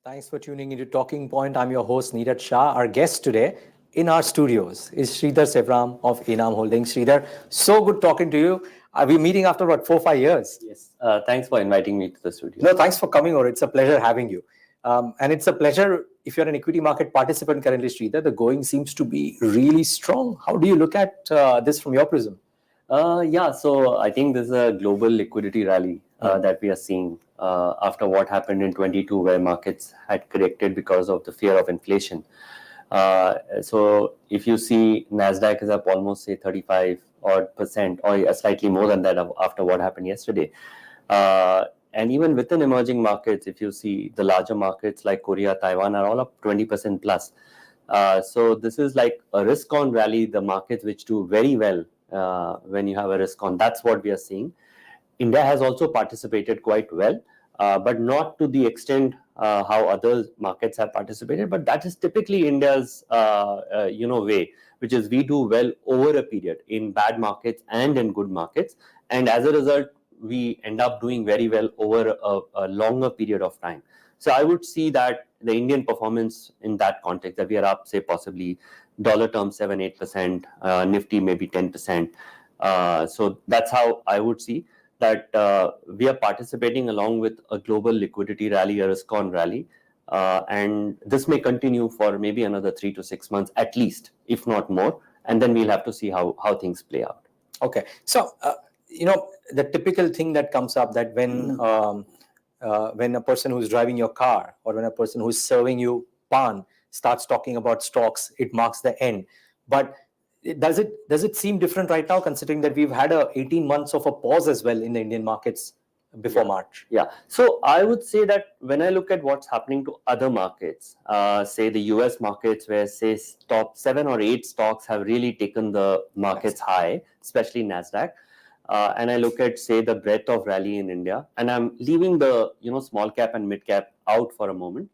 Thanks for tuning into Talking Point. I'm your host, Neeraj Shah. Our guest today in our studios is Sridhar Sivaram of Enam Holdings. Sridhar, so good talking to you. We're meeting after what, 4 or 5 years? Yes. Thanks for inviting me to the studio. No, thanks for coming over. It's a pleasure having you. And it's a pleasure if you're an equity market participant currently, Sridhar. The going seems to be really strong. How do you look at this from your prism? So I think there's a global liquidity rally that we are seeing after what happened in 22, where markets had corrected because of the fear of inflation. So if you see Nasdaq is up almost say 35% or slightly more than that after what happened yesterday. And even within emerging markets, if you see the larger markets like Korea, Taiwan are all up 20% plus. So this is like a risk-on rally, the markets which do very well when you have a risk-on. That's what we are seeing. India has also participated quite well, but not to the extent how other markets have participated. But that is typically India's way, which is we do well over a period in bad markets and in good markets. And as a result, we end up doing very well over a longer period of time. So I would see that the Indian performance in that context, that we are up, say, possibly dollar terms 7-8%, Nifty maybe 10%. So that's how I would see that we are participating along with a global liquidity rally, a risk-on rally. And this may continue for maybe another 3 to 6 months at least, if not more. And then we'll have to see how things play out. Okay. So, the typical thing that comes up that when a person who's driving your car or when a person who's serving you pan starts talking about stocks, it marks the end. But does it seem different right now, considering that we've had 18 months of a pause as well in the Indian markets before March? Yeah. So I would say that when I look at what's happening to other markets, say the US markets, where say top 7 or 8 stocks have really taken the markets high, especially Nasdaq. And I look at, say, the breadth of rally in India, and I'm leaving the small cap and mid cap out for a moment.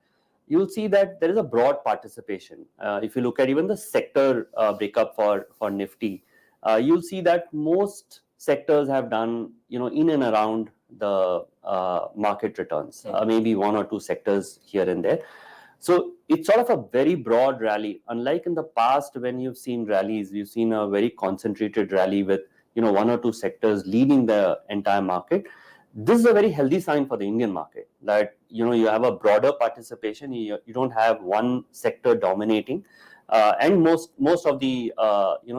You'll see that there is a broad participation. If you look at even the sector breakup for Nifty, you'll see that most sectors have done in and around the market returns. Maybe 1 or 2 sectors here and there. So it's sort of a very broad rally. Unlike in the past, when you've seen rallies, you've seen a very concentrated rally with 1 or 2 sectors leading the entire market. This is a very healthy sign for the Indian market, that you have a broader participation. You don't have one sector dominating, and most of the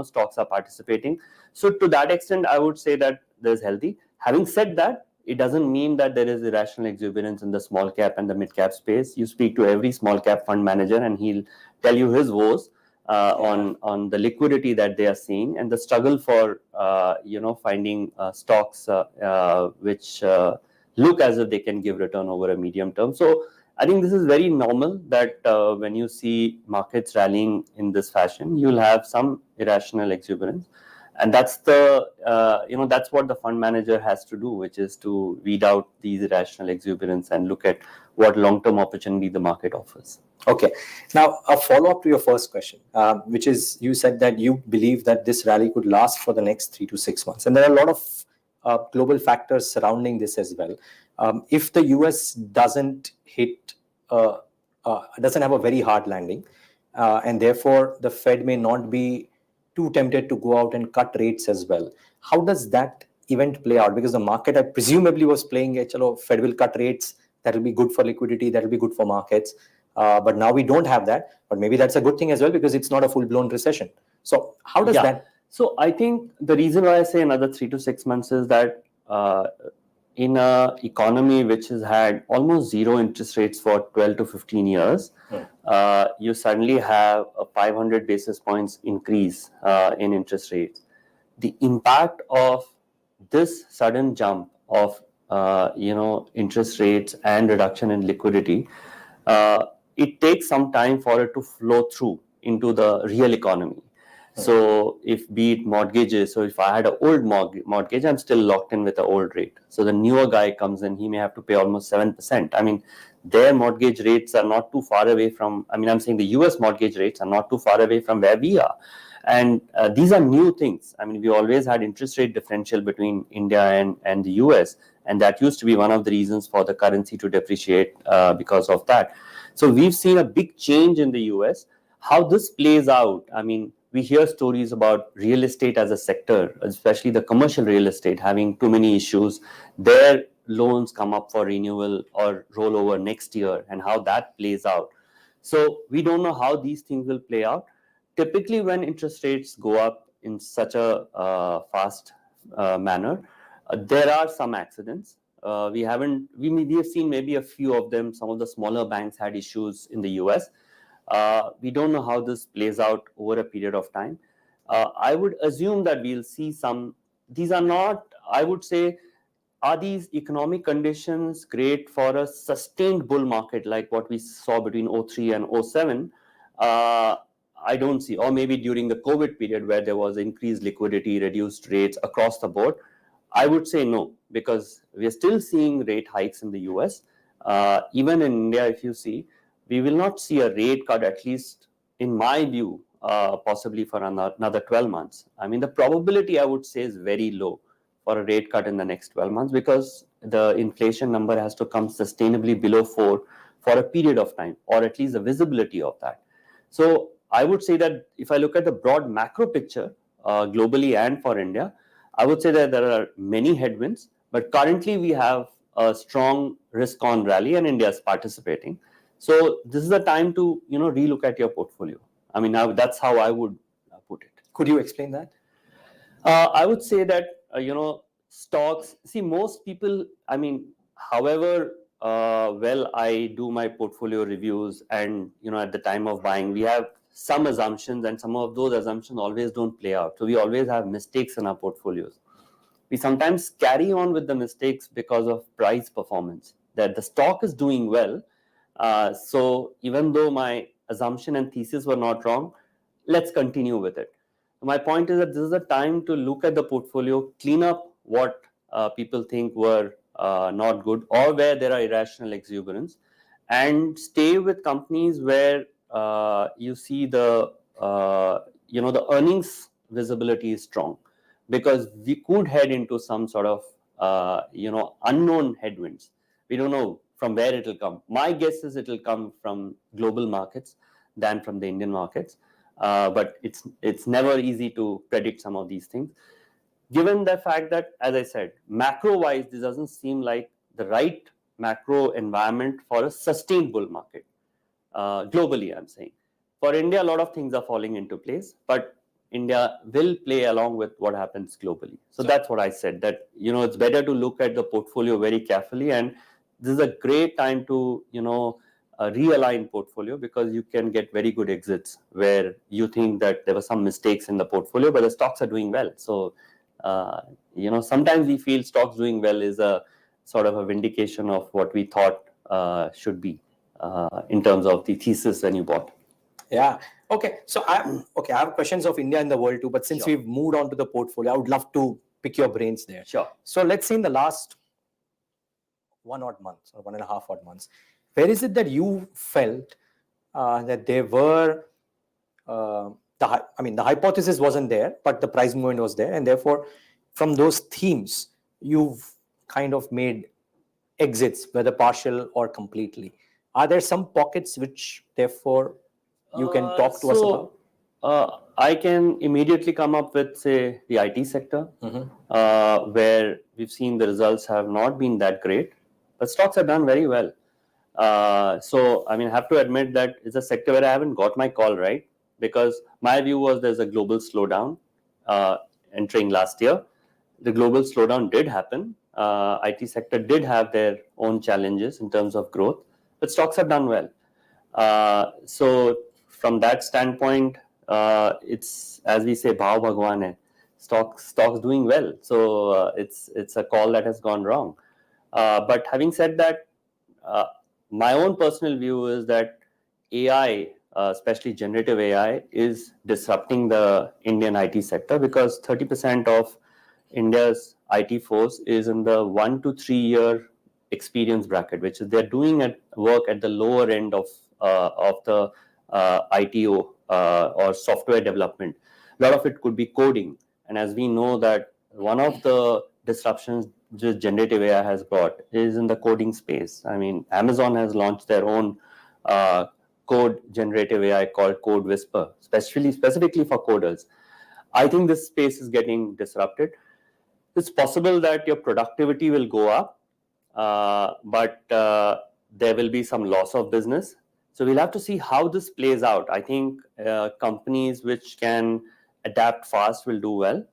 stocks are participating. So to that extent, I would say that there's healthy. Having said that, it doesn't mean that there is irrational exuberance in the small cap and the mid cap space. You speak to every small cap fund manager, and he'll tell you his woes on the liquidity that they are seeing and the struggle for finding stocks which look as if they can give return over a medium term. So I think this is very normal that when you see markets rallying in this fashion, you'll have some irrational exuberance. And that's that's what the fund manager has to do, which is to weed out these irrational exuberance and look at what long-term opportunity the market offers. Okay. Now, a follow-up to your first question, which is you said that you believe that this rally could last for the next 3 to 6 months. And there are a lot of global factors surrounding this as well. If the US doesn't have a very hard landing, and therefore the Fed may not be too tempted to go out and cut rates as well, how does that event play out? Because the market, I presumably, was playing, Fed will cut rates, that will be good for liquidity, that will be good for markets. But now we don't have that. But maybe that's a good thing as well, because it's not a full-blown recession. So how does that? So I think the reason why I say another 3 to 6 months is that in an economy which has had almost zero interest rates for 12 to 15 years, you suddenly have a 500 basis points increase in interest rates. The impact of this sudden jump of interest rates and reduction in liquidity, it takes some time for it to flow through into the real economy. So if be it mortgages, so if I had an old mortgage, I'm still locked in with the old rate. So the newer guy comes in, he may have to pay almost 7%. I mean, their mortgage rates are not too far away from, I'm saying the US mortgage rates are not too far away from where we are. And these are new things. I mean, we always had interest rate differential between India and the US, and that used to be one of the reasons for the currency to depreciate because of that. So we've seen a big change in the US. How this plays out, I mean, we hear stories about real estate as a sector, especially the commercial real estate, having too many issues. Their loans come up for renewal or rollover next year, and how that plays out. So we don't know how these things will play out. Typically, when interest rates go up in such a fast manner, there are some accidents. We have seen maybe a few of them. Some of the smaller banks had issues in the US. We don't know how this plays out over a period of time. I would assume that we'll see some. These are not, I would say, are these economic conditions great for a sustained bull market like what we saw between 03 and 07? I don't see. Or maybe during the COVID period where there was increased liquidity, reduced rates across the board. I would say no, because we are still seeing rate hikes in the US. Even in India, if you see, we will not see a rate cut, at least in my view, possibly for another 12 months. I mean, the probability, I would say, is very low for a rate cut in the next 12 months, because the inflation number has to come sustainably below 4 for a period of time, or at least the visibility of that. So I would say that if I look at the broad macro picture, globally and for India, I would say that there are many headwinds, but currently we have a strong risk on rally and India is participating. So this is the time to relook at your portfolio. I mean, now that's how I would put it. Could you explain that? I would say that stocks. See, most people. I mean, however well I do my portfolio reviews, and at the time of buying, we have some assumptions, and some of those assumptions always don't play out. So we always have mistakes in our portfolios. We sometimes carry on with the mistakes because of price performance. That the stock is doing well. So even though my assumption and thesis were not wrong, let's continue with it. My point is that this is a time to look at the portfolio, clean up what people think were not good, or where there are irrational exuberance, and stay with companies where you see the the earnings visibility is strong, because we could head into some sort of unknown headwinds. We don't know from where it will come. My guess is it will come from global markets than from the Indian markets. But it's never easy to predict some of these things. Given the fact that, as I said, macro-wise, this doesn't seem like the right macro environment for a sustained bull market. Globally, I'm saying. For India, a lot of things are falling into place, but India will play along with what happens globally. So that's what I said, that it's better to look at the portfolio very carefully, and this is a great time to realign portfolio, because you can get very good exits where you think that there were some mistakes in the portfolio, but the stocks are doing well. So sometimes we feel stocks doing well is a sort of a vindication of what we thought should be in terms of the thesis when you bought. Yeah. Okay. So I have questions of India and the world too, but since we've moved on to the portfolio, I would love to pick your brains there. Sure. So let's say in the last 1 odd months or 1.5 odd months, where is it that you felt that there were the hypothesis wasn't there, but the price movement was there, and therefore from those themes you've kind of made exits, whether partial or completely? Are there some pockets which therefore you can talk to us about? I can immediately come up with, say, the IT sector, where we've seen the results have not been that great, but stocks have done very well. So, I mean, I have to admit that it's a sector where I haven't got my call right, because my view was there's a global slowdown entering last year. The global slowdown did happen. IT sector did have their own challenges in terms of growth, but stocks have done well. So from that standpoint, it's, as we say, bhao bhagwan hai. Stocks doing well. So it's a call that has gone wrong. But having said that, my own personal view is that AI, especially generative AI, is disrupting the Indian IT sector, because 30% of India's IT force is in the 1 to 3 year experience bracket, which is they're doing work at the lower end of the ITO or software development. A lot of it could be coding. And as we know that one of the disruptions just generative AI has brought is in the coding space. I mean, Amazon has launched their own code generative AI called Code Whisper, specifically for coders. I think this space is getting disrupted. It's possible that your productivity will go up, but there will be some loss of business. So we'll have to see how this plays out. I think companies which can adapt fast will do well.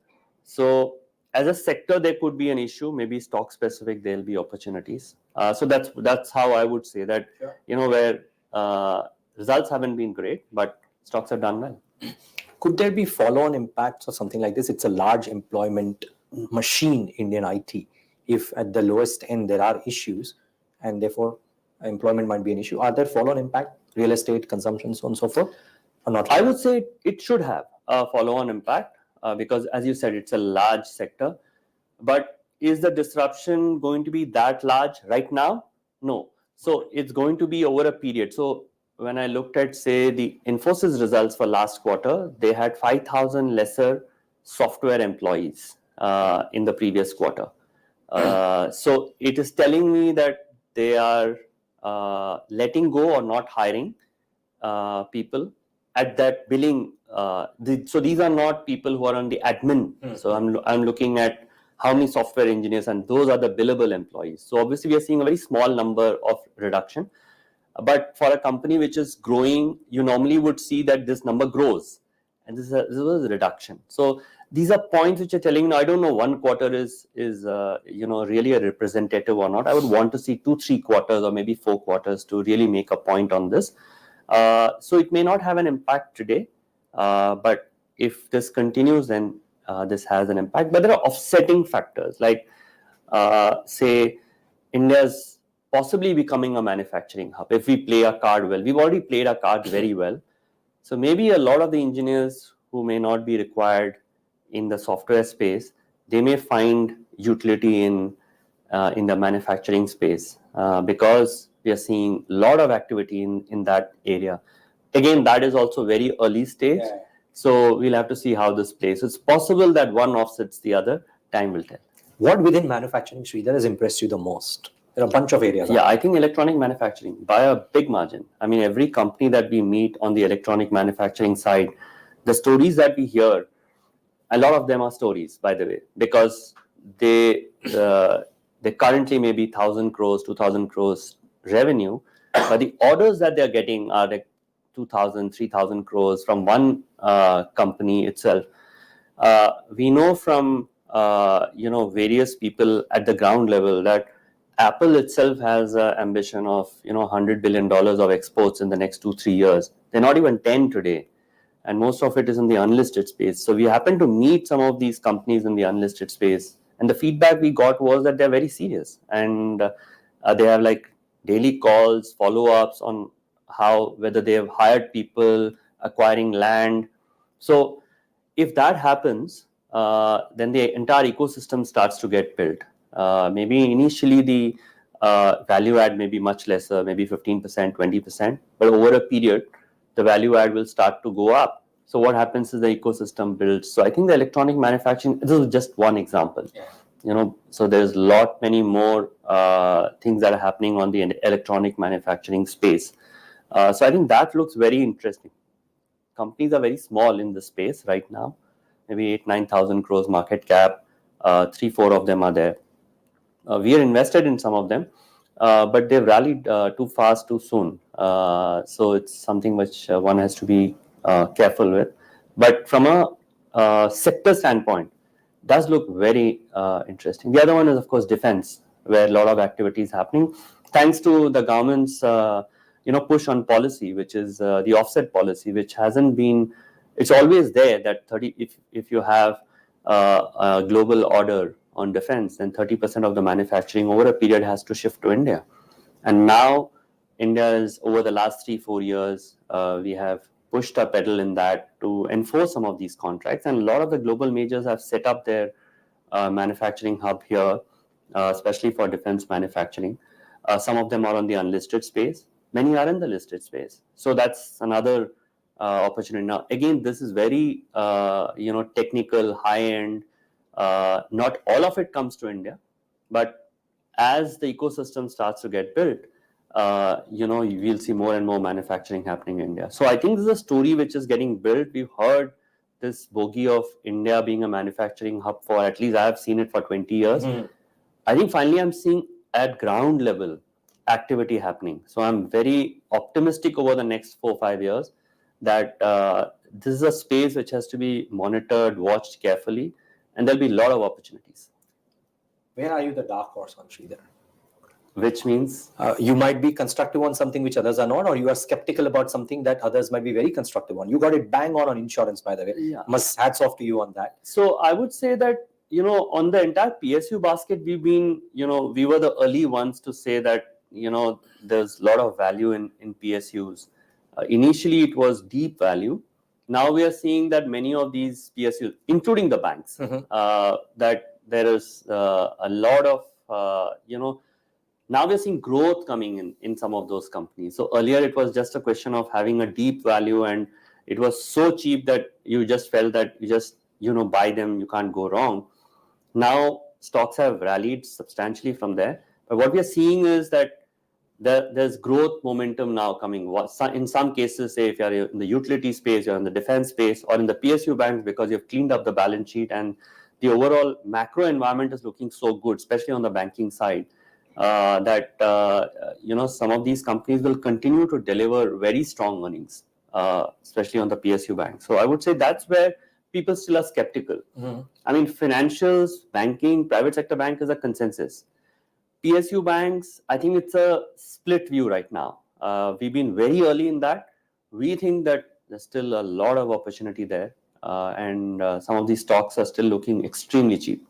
So as a sector, there could be an issue. Maybe stock specific, there'll be opportunities. So that's how I would say that. Sure. Where results haven't been great, but stocks have done well. Could there be follow-on impacts or something like this? It's a large employment machine, Indian IT. If at the lowest end there are issues, and therefore employment might be an issue, are there follow-on impact, real estate, consumption, so on and so forth, or not? I would say it should have a follow-on impact because, as you said, it's a large sector. But is the disruption going to be that large right now? No. So it's going to be over a period. So when I looked at, say, the Infosys results for last quarter, they had 5,000 lesser software employees in the previous quarter. So it is telling me that they are letting go or not hiring people at that billing. So these are not people who are on the admin. So I'm looking at how many software engineers, and those are the billable employees. So obviously we are seeing a very small number of reduction. But for a company which is growing, you normally would see that this number grows, and this was a reduction. So these are points which are telling me, I don't know, one quarter is really a representative or not. I would want to see 2-3 quarters or maybe 4 quarters to really make a point on this. So it may not have an impact today, but if this continues, then this has an impact. But there are offsetting factors, like say India's possibly becoming a manufacturing hub. If we play our card well, we've already played our card very well. So maybe a lot of the engineers who may not be required in the software space, they may find utility in the manufacturing space because we are seeing a lot of activity in that area. Again, that is also very early stage. Yeah. So we'll have to see how this plays. It's possible that one offsets the other. Time will tell. What within manufacturing, Sridhar, has impressed you the most? There are a bunch of areas. Yeah, I think electronic manufacturing by a big margin. I mean, every company that we meet on the electronic manufacturing side, the stories that we hear, a lot of them are stories, by the way, because they currently may be 1,000 crores, 2,000 crores revenue, but the orders that they're getting are like 2,000, 3,000 crores from one company itself. We know from various people at the ground level that Apple itself has an ambition of $100 billion of exports in the next 2-3 years. They're not even 10 today, and most of it is in the unlisted space. So we happen to meet some of these companies in the unlisted space, and the feedback we got was that they're very serious, and they have like daily calls, follow-ups on whether they have hired people, acquiring land. So if that happens, then the entire ecosystem starts to get built. Maybe initially the value add may be much lesser, maybe 15%, 20%, but over a period, the value add will start to go up. So what happens is the ecosystem builds. So I think the electronic manufacturing, this is just one example. Yeah. So there's many more things that are happening on the electronic manufacturing space. So I think that looks very interesting. Companies are very small in the space right now, maybe 8,000-9,000 crores market cap. 3-4 of them are there. We are invested in some of them, but they've rallied too fast, too soon. So it's something which one has to be careful with. But from a sector standpoint, does look very interesting. The other one is, of course, defense, where a lot of activity is happening, thanks to the government's push on policy, which is the offset policy, which hasn't been. It's always there that if you have a global order on defense, then 30% of the manufacturing over a period has to shift to India. And now India is, over the last 3-4 years, we have pushed a pedal in that to enforce some of these contracts. And a lot of the global majors have set up their manufacturing hub here, especially for defense manufacturing. Some of them are on the unlisted space. Many are in the listed space. So that's another opportunity. Now, again, this is very technical, high end. Not all of it comes to India, but as the ecosystem starts to get built, we'll see more and more manufacturing happening in India. So I think this is a story which is getting built. We've heard this bogey of India being a manufacturing hub for, at least I have seen it for 20 years. I think finally I'm seeing at ground level activity happening. So I'm very optimistic over the next 4-5 years that this is a space which has to be monitored, watched carefully, and there'll be a lot of opportunities. Where are you the dark horse on, Sridhar? Which means? You might be constructive on something which others are not, or you are skeptical about something that others might be very constructive on. You got it bang on insurance, by the way. Yeah. Hats off to you on that. So I would say that, on the entire PSU basket, we've been, we were the early ones to say that, there's a lot of value in PSUs. Initially, it was deep value. Now we are seeing that many of these PSUs, including the banks, that there is a lot of, now we're seeing growth coming in some of those companies. So earlier it was just a question of having a deep value, and it was so cheap that you just felt that you just, buy them, you can't go wrong. Now stocks have rallied substantially from there. But what we are seeing is that there's growth momentum now coming. In some cases, say if you're in the utility space, you're in the defense space, or in the PSU banks, because you've cleaned up the balance sheet and the overall macro environment is looking so good, especially on the banking side, that some of these companies will continue to deliver very strong earnings, especially on the PSU banks. So I would say that's where people still are skeptical. I mean, financials, banking, private sector bank is a consensus. PSU banks, I think it's a split view right now. We've been very early in that. We think that there's still a lot of opportunity there, and some of these stocks are still looking extremely cheap.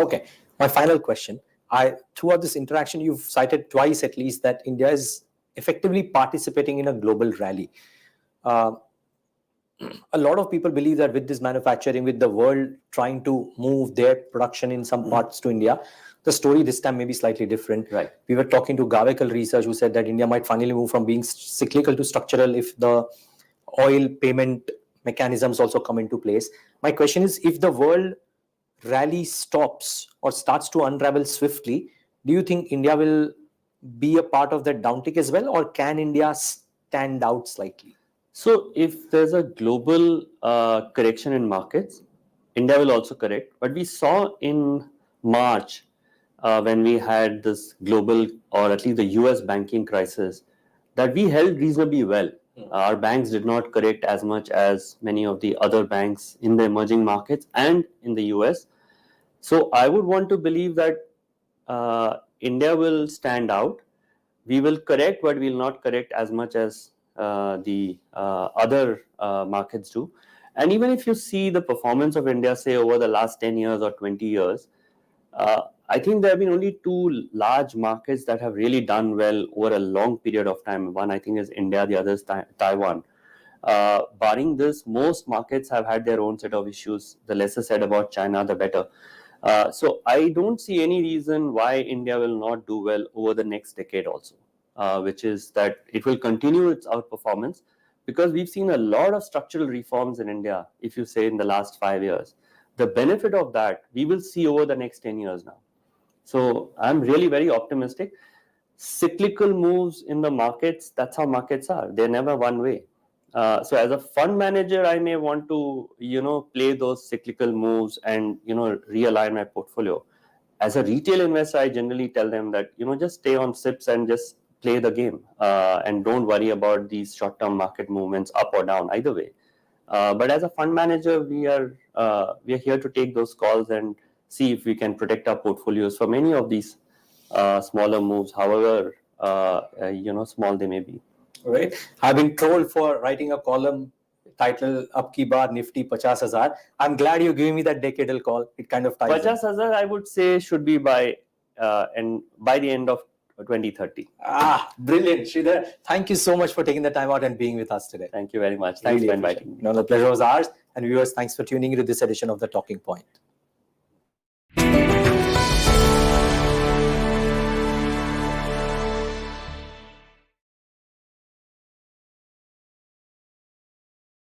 Okay, my final question. Throughout this interaction, you've cited twice at least that India is effectively participating in a global rally. A lot of people believe that with this manufacturing, with the world trying to move their production in some parts to India, the story this time may be slightly different. Right. We were talking to Gavekal Research, who said that India might finally move from being cyclical to structural if the oil payment mechanisms also come into place. My question is, if the world rally stops or starts to unravel swiftly, do you think India will be a part of that downtick as well, or can India stand out slightly? So if there's a global correction in markets, India will also correct. But we saw in March, when we had this global, or at least the US banking crisis, that we held reasonably well. Our banks did not correct as much as many of the other banks in the emerging markets and in the US. So I would want to believe that India will stand out. We will correct, but we will not correct as much as the other markets do. And even if you see the performance of India, say over the last 10 years or 20 years, I think there have been only two large markets that have really done well over a long period of time. One, I think, is India, the other is Taiwan. Barring this, most markets have had their own set of issues. The lesser said about China, the better. So I don't see any reason why India will not do well over the next decade also, which is that it will continue its outperformance, because we've seen a lot of structural reforms in India, if you say in the last 5 years. The benefit of that we will see over the next 10 years now. So I'm really very optimistic. Cyclical moves in the markets, that's how markets are. They're never one way. So as a fund manager, I may want to, play those cyclical moves and, realign my portfolio. As a retail investor, I generally tell them that, just stay on SIPs and just play the game, and don't worry about these short-term market movements up or down either way. But as a fund manager, we are here to take those calls and see if we can protect our portfolios from any of these smaller moves, however small they may be. Right. I've been told for writing a column titled "Ab ki baar Nifty 50,000." I'm glad you're giving me that decadal call. It kind of ties 50,000, I would say, should be by the end of 2030. Brilliant, Sridhar. Thank you so much for taking the time out and being with us today. Thank you very much. Thanks for inviting me. No, the pleasure was ours. And viewers, thanks for tuning into this edition of The Talking Point.